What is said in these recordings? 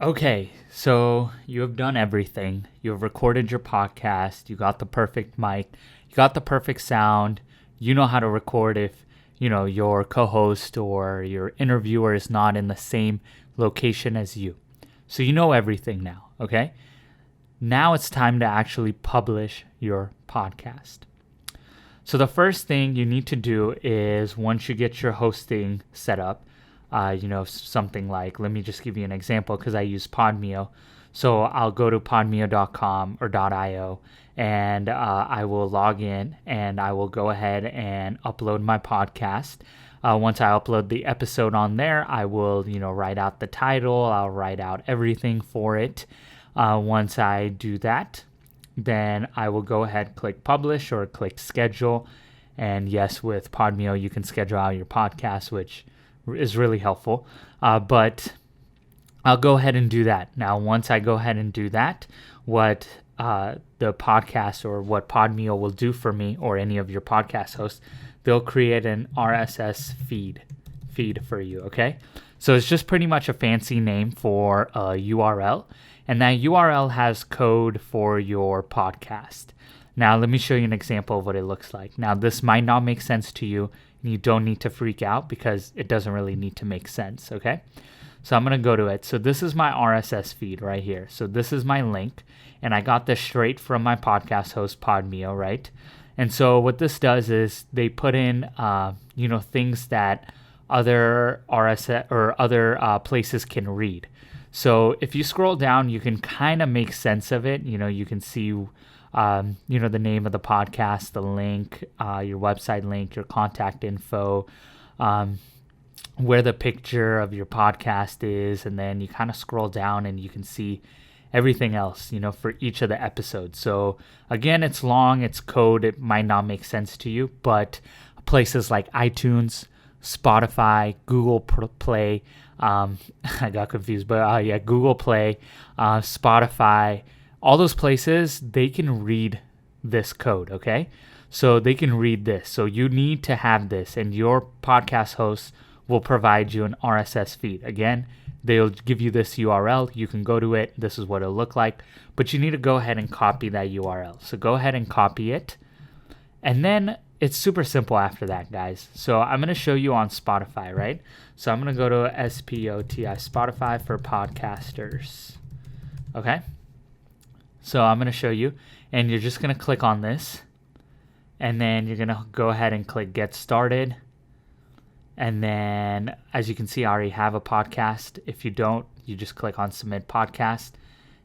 Okay, so you have done everything. You have recorded your podcast. You got the perfect mic. You got the perfect sound. You know how to record if, your co-host or your interviewer is not in the same location as you. So you know everything now, okay? Now it's time to actually publish your podcast. So the first thing you need to do is once you get your hosting set up, something like, let me just give you an example because I use Podmio. So I'll go to podmio.com or .io and I will log in and I will go ahead and upload my podcast. Once I upload the episode on there, I will, write out the title. I'll write out everything for it. Once I do that, then I will go ahead, click publish or click schedule. And yes, with Podmio, you can schedule out your podcast, which is really helpful. But I'll go ahead and do that. Now, once I go ahead and do that, what the podcast or what Podmio will do for me or any of your podcast hosts, they'll create an RSS feed for you, okay? So it's just pretty much a fancy name for a URL, and that URL has code for your podcast. Now, let me show you an example of what it looks like. Now, this might not make sense to you, and you don't need to freak out because it doesn't really need to make sense, okay? So I'm going to go to it. So this is my RSS feed right here. So this is my link, and I got this straight from my podcast host, Podmio, right? And so what this does is they put in, things that other RSS or other places can read. So if you scroll down, you can kind of make sense of it. You can see, the name of the podcast, the link, your website link, your contact info, where the picture of your podcast is, and then you kind of scroll down and you can see everything else, for each of the episodes. So again, it's long, it's code, it might not make sense to you, but places like iTunes, Spotify, Google Play, I got confused, but Google Play, Spotify, all those places, they can read this code, okay? So they can read this. So you need to have this, and your podcast host will provide you an RSS feed. Again, they'll give you this URL. You can go to it. This is what it'll look like. But you need to go ahead and copy that URL. So go ahead and copy it. And then it's super simple after that, guys. So I'm going to show you on Spotify, right? So I'm going to go to SPOTI, Spotify for podcasters. Okay? So I'm going to show you. And you're just going to click on this. And then you're going to go ahead and click Get Started. And then, as you can see, I already have a podcast. If you don't, you just click on Submit Podcast.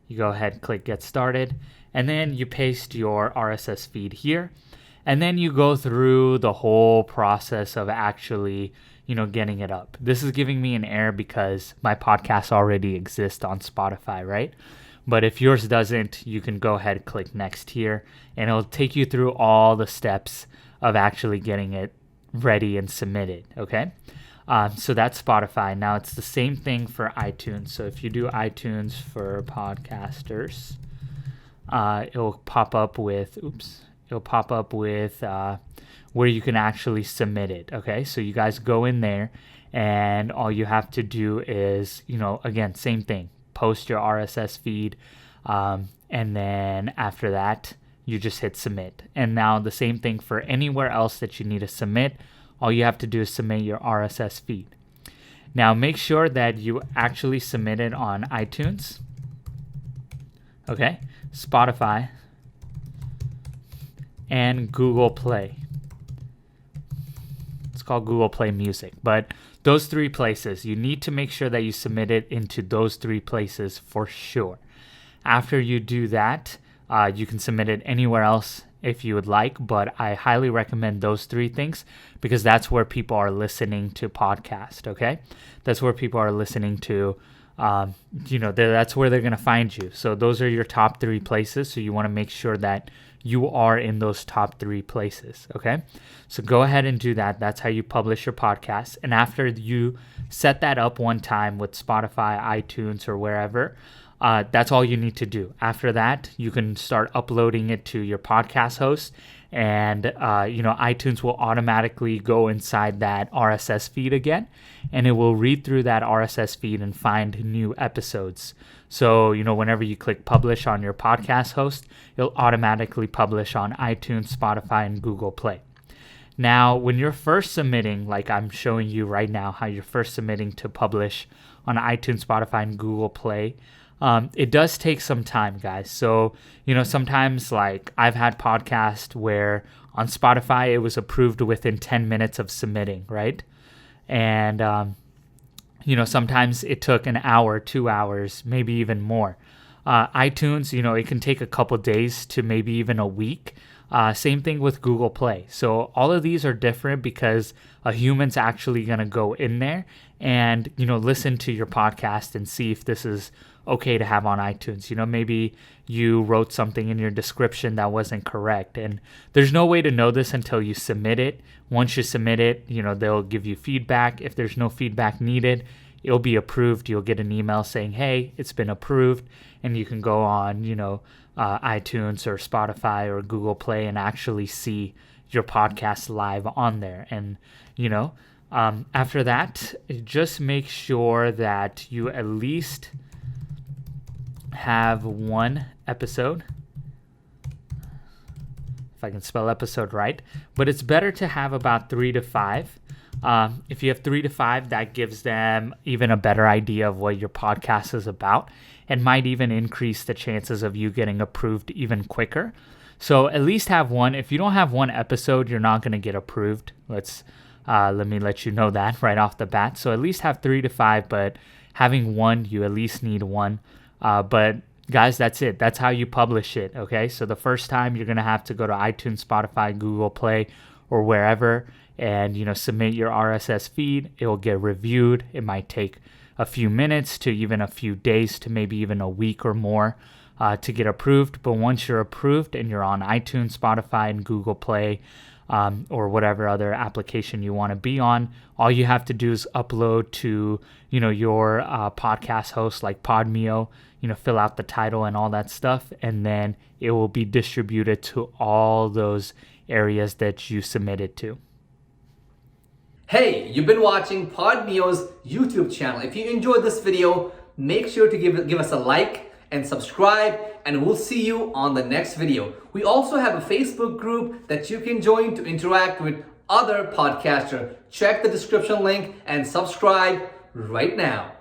You go ahead and click Get Started. And then you paste your RSS feed here. And then you go through the whole process of actually, getting it up. This is giving me an error because my podcast already exists on Spotify, right? But if yours doesn't, you can go ahead and click Next here. And it'll take you through all the steps of actually getting it ready and submitted, okay? So that's Spotify. Now it's the same thing for iTunes. So if you do iTunes for podcasters, it'll pop up with where you can actually submit it, okay? So you guys go in there, and all you have to do is, again, same thing, post your RSS feed, and then after that, you just hit submit. And now the same thing for anywhere else that you need to submit. All you have to do is submit your RSS feed. Now make sure that you actually submit it on iTunes, okay, Spotify, and Google Play. It's called Google Play Music. But those three places, you need to make sure that you submit it into those three places for sure. After you do that, you can submit it anywhere else if you would like, but I highly recommend those three things because that's where people are listening to podcast, okay? That's where people are listening to, that's where they're going to find you. So those are your top three places, so you want to make sure that you are in those top three places, okay? So go ahead and do that. That's how you publish your podcast. And after you set that up one time with Spotify, iTunes, or wherever, that's all you need to do. After that, you can start uploading it to your podcast host, and iTunes will automatically go inside that RSS feed again, and it will read through that RSS feed and find new episodes. So whenever you click publish on your podcast host, it'll automatically publish on iTunes, Spotify, and Google Play. Now, when you're first submitting, like I'm showing you right now how you're first submitting to publish on iTunes, Spotify, and Google Play, it does take some time, guys. So, sometimes like I've had podcasts where on Spotify it was approved within 10 minutes of submitting, right? And, sometimes it took an hour, 2 hours, maybe even more. iTunes, it can take a couple days to maybe even a week. Same thing with Google Play. So all of these are different because a human's actually going to go in there and, listen to your podcast and see if this is okay to have on iTunes. Maybe you wrote something in your description that wasn't correct. And there's no way to know this until you submit it. Once you submit it, they'll give you feedback. If there's no feedback needed, it'll be approved. You'll get an email saying, hey, it's been approved. And you can go on, iTunes or Spotify or Google Play and actually see your podcast live on there. And, after that, just make sure that you at least have one episode, if I can spell episode right, but it's better to have about 3 to 5. If you have 3 to 5, that gives them even a better idea of what your podcast is about and might even increase the chances of you getting approved even quicker. So at least have one. If you don't have one episode, you're not going to get approved. Let me let you know that right off the bat. So at least have 3 to 5, but having one, you at least need one. But guys, that's it. That's how you publish it. Okay. So the first time you're going to have to go to iTunes, Spotify, Google Play, or wherever, and, submit your RSS feed. It will get reviewed. It might take a few minutes to even a few days to maybe even a week or more to get approved. But once you're approved and you're on iTunes, Spotify, and Google Play, or whatever other application you want to be on, all you have to do is upload to, your podcast host like Podmio, fill out the title and all that stuff, and then it will be distributed to all those areas that you submitted to. Hey, you've been watching Podmio's YouTube channel. If you enjoyed this video, make sure to give us a like and subscribe, and we'll see you on the next video. We also have a Facebook group that you can join to interact with other podcasters. Check the description link and subscribe right now.